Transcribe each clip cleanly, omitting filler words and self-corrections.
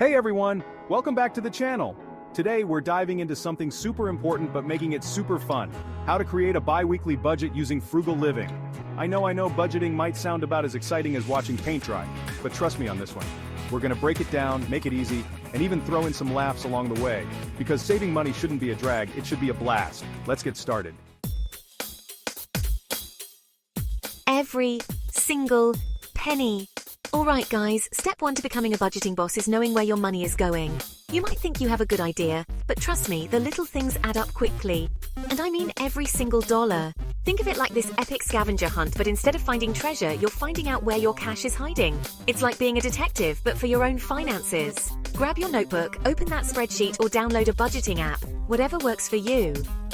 Hey everyone, welcome back to the channel. Today we're diving into something super important but making it super fun. How to create a bi-weekly budget using frugal living. I know budgeting might sound about as exciting as watching paint dry, but trust me on this one. We're gonna break it down, make it easy, and even throw in some laughs along the way. Because saving money shouldn't be a drag, it should be a blast. Let's get started. Every single penny. Alright guys, step 1 to becoming a budgeting boss is knowing where your money is going. You might think you have a good idea, but trust me, the little things add up quickly. And I mean every single dollar. Think of it like this epic scavenger hunt, but instead of finding treasure, you're finding out where your cash is hiding. It's like being a detective, but for your own finances. Grab your notebook, open that spreadsheet, or download a budgeting app. Whatever works for you.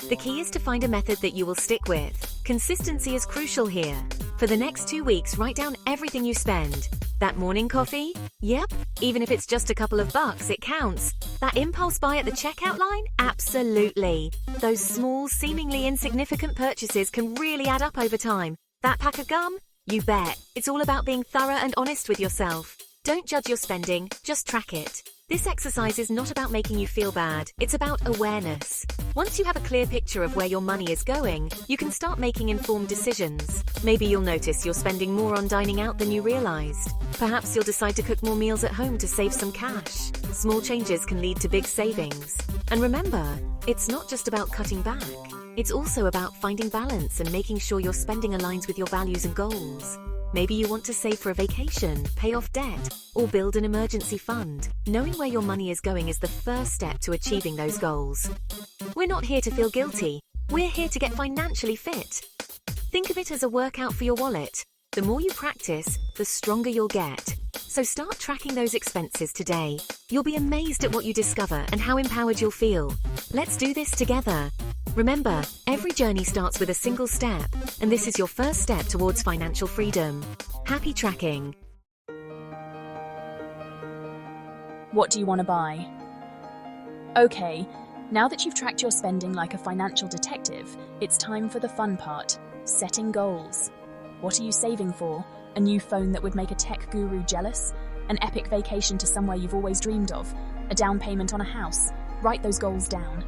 The key is to find a method that you will stick with. Consistency is crucial here. For the next 2 weeks, write down everything you spend. That morning coffee? Yep. Even if it's just a couple of bucks, it counts. That impulse buy at the checkout line? Absolutely. Those small, seemingly insignificant purchases can really add up over time. That pack of gum? You bet. It's all about being thorough and honest with yourself. Don't judge your spending, just track it. This exercise is not about making you feel bad, it's about awareness. Once you have a clear picture of where your money is going, you can start making informed decisions. Maybe you'll notice you're spending more on dining out than you realized. Perhaps you'll decide to cook more meals at home to save some cash. Small changes can lead to big savings. And remember, it's not just about cutting back. It's also about finding balance and making sure your spending aligns with your values and goals. Maybe you want to save for a vacation, pay off debt, or build an emergency fund. Knowing where your money is going is the first step to achieving those goals. We're not here to feel guilty. We're here to get financially fit. Think of it as a workout for your wallet. The more you practice, the stronger you'll get. So start tracking those expenses today. You'll be amazed at what you discover and how empowered you'll feel. Let's do this together. Remember, every journey starts with a single step, and this is your first step towards financial freedom. Happy tracking. What do you want to buy? Okay, now that you've tracked your spending like a financial detective, it's time for the fun part, setting goals. What are you saving for? A new phone that would make a tech guru jealous? An epic vacation to somewhere you've always dreamed of? A down payment on a house? Write those goals down.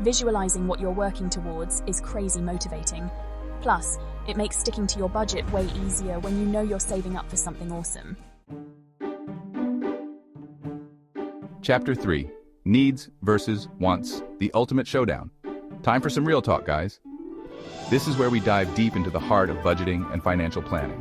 Visualizing what you're working towards is crazy motivating. Plus, it makes sticking to your budget way easier when you know you're saving up for something awesome. Chapter 3. Needs versus Wants, the ultimate showdown. Time for some real talk, guys. This is where we dive deep into the heart of budgeting and financial planning.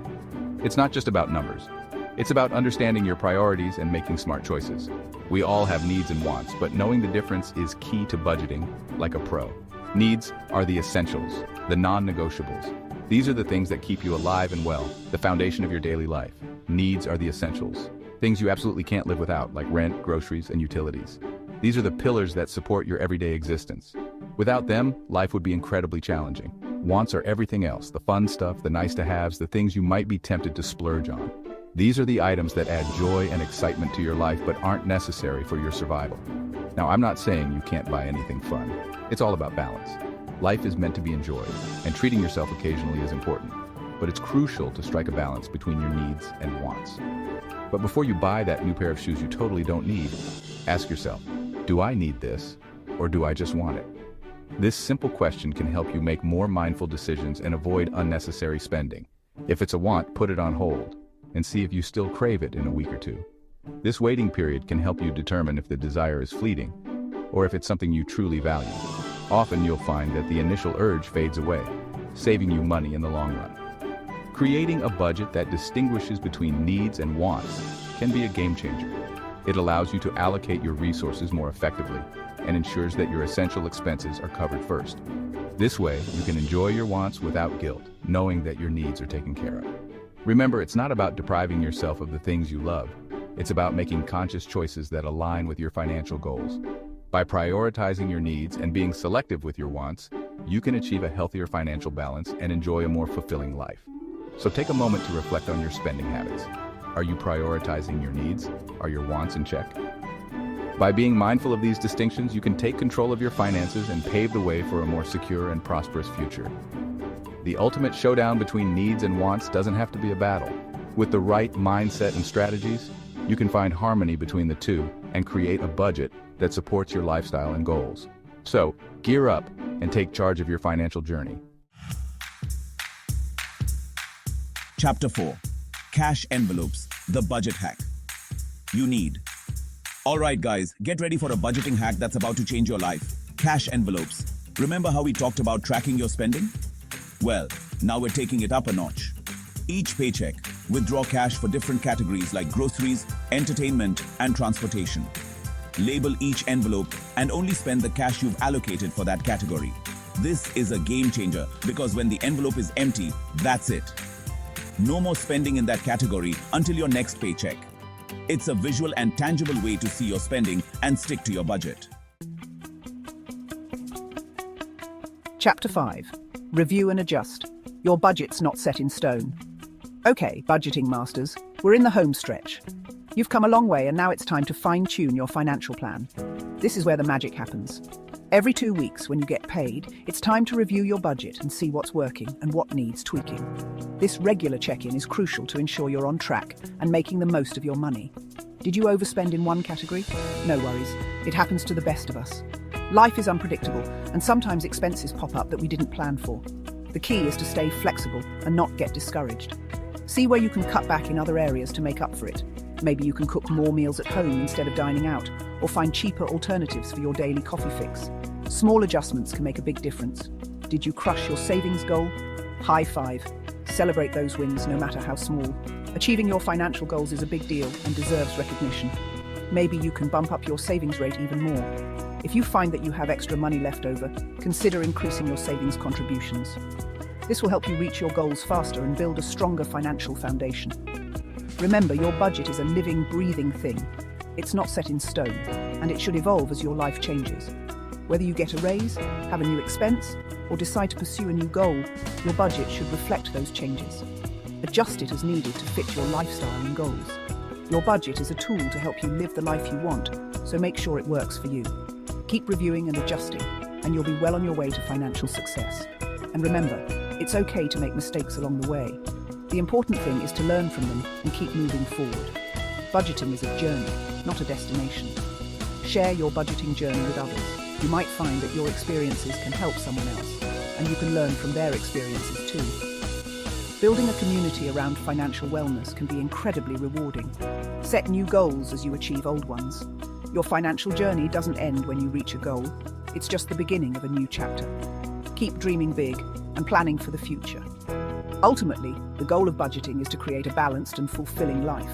It's not just about numbers. It's about understanding your priorities and making smart choices. We all have needs and wants, but knowing the difference is key to budgeting like a pro. Needs are the essentials, the non-negotiables. These are the things that keep you alive and well, the foundation of your daily life. Needs are the essentials, things you absolutely can't live without, like rent, groceries, and utilities. These are the pillars that support your everyday existence. Without them, life would be incredibly challenging. Wants are everything else, the fun stuff, the nice-to-haves, the things you might be tempted to splurge on. These are the items that add joy and excitement to your life but aren't necessary for your survival. Now, I'm not saying you can't buy anything fun. It's all about balance. Life is meant to be enjoyed, and treating yourself occasionally is important. But it's crucial to strike a balance between your needs and wants. But before you buy that new pair of shoes you totally don't need, ask yourself, do I need this, or do I just want it? This simple question can help you make more mindful decisions and avoid unnecessary spending. If it's a want, put it on hold and see if you still crave it in a week or two. This waiting period can help you determine if the desire is fleeting or if it's something you truly value. Often you'll find that the initial urge fades away, saving you money in the long run. Creating a budget that distinguishes between needs and wants can be a game changer. It allows you to allocate your resources more effectively and ensures that your essential expenses are covered first. This way, you can enjoy your wants without guilt, knowing that your needs are taken care of. Remember, it's not about depriving yourself of the things you love. It's about making conscious choices that align with your financial goals. By prioritizing your needs and being selective with your wants, you can achieve a healthier financial balance and enjoy a more fulfilling life. So take a moment to reflect on your spending habits. Are you prioritizing your needs? Are your wants in check? By being mindful of these distinctions, you can take control of your finances and pave the way for a more secure and prosperous future. The ultimate showdown between needs and wants doesn't have to be a battle. With the right mindset and strategies, you can find harmony between the two and create a budget that supports your lifestyle and goals. So, gear up and take charge of your financial journey. Chapter 4. Cash Envelopes, the budget hack. You need. Alright guys, get ready for a budgeting hack that's about to change your life. Cash envelopes. Remember how we talked about tracking your spending? Well, now we're taking it up a notch. Each paycheck, withdraw cash for different categories like groceries, entertainment, and transportation. Label each envelope and only spend the cash you've allocated for that category. This is a game changer because when the envelope is empty, that's it. No more spending in that category until your next paycheck. It's a visual and tangible way to see your spending and stick to your budget. Chapter 5. Review and adjust. Your budget's not set in stone. Okay, budgeting masters, we're in the home stretch. You've come a long way and now it's time to fine-tune your financial plan. This is where the magic happens. Every 2 weeks when you get paid, it's time to review your budget and see what's working and what needs tweaking. This regular check-in is crucial to ensure you're on track and making the most of your money. Did you overspend in one category? No worries, it happens to the best of us. Life is unpredictable and sometimes expenses pop up that we didn't plan for. The key is to stay flexible and not get discouraged. See where you can cut back in other areas to make up for it. Maybe you can cook more meals at home instead of dining out, or find cheaper alternatives for your daily coffee fix. Small adjustments can make a big difference. Did you crush your savings goal? High five. Celebrate those wins, no matter how small. Achieving your financial goals is a big deal and deserves recognition. Maybe you can bump up your savings rate even more. If you find that you have extra money left over, consider increasing your savings contributions. This will help you reach your goals faster and build a stronger financial foundation. Remember, your budget is a living, breathing thing. It's not set in stone, and it should evolve as your life changes. Whether you get a raise, have a new expense, or decide to pursue a new goal, your budget should reflect those changes. Adjust it as needed to fit your lifestyle and goals. Your budget is a tool to help you live the life you want, so make sure it works for you. Keep reviewing and adjusting, and you'll be well on your way to financial success. And remember, it's okay to make mistakes along the way. The important thing is to learn from them and keep moving forward. Budgeting is a journey, not a destination. Share your budgeting journey with others. You might find that your experiences can help someone else, and you can learn from their experiences too. Building a community around financial wellness can be incredibly rewarding. Set new goals as you achieve old ones. Your financial journey doesn't end when you reach a goal. It's just the beginning of a new chapter. Keep dreaming big and planning for the future. Ultimately, the goal of budgeting is to create a balanced and fulfilling life.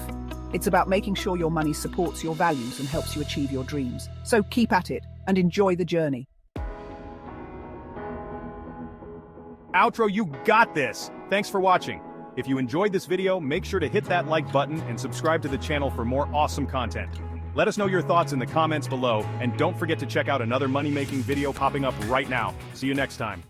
It's about making sure your money supports your values and helps you achieve your dreams. So keep at it and enjoy the journey. Outro, you got this! Thanks for watching. If you enjoyed this video, make sure to hit that like button and subscribe to the channel for more awesome content. Let us know your thoughts in the comments below, and don't forget to check out another money-making video popping up right now. See you next time.